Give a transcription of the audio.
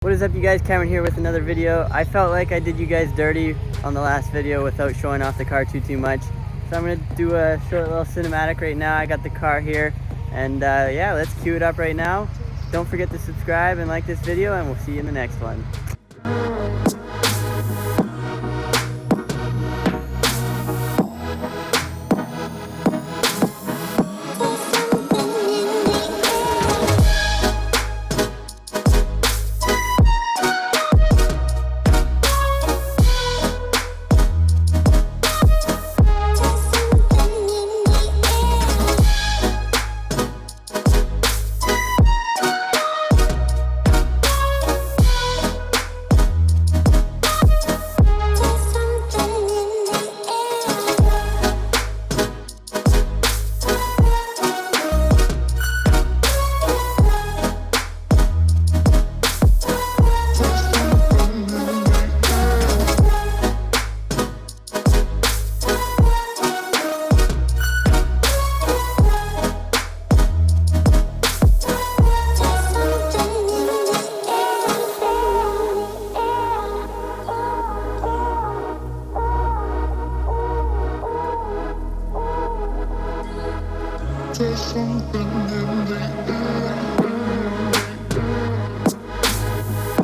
What is up, you guys? Cameron here with another video. I felt like I did you guys dirty on the last video without showing off the car too much. So I'm gonna do a short little cinematic right now. I got the car here and yeah, let's cue it up right now. Don't forget to subscribe and like this video, and we'll see you in the next one. There's something in the air.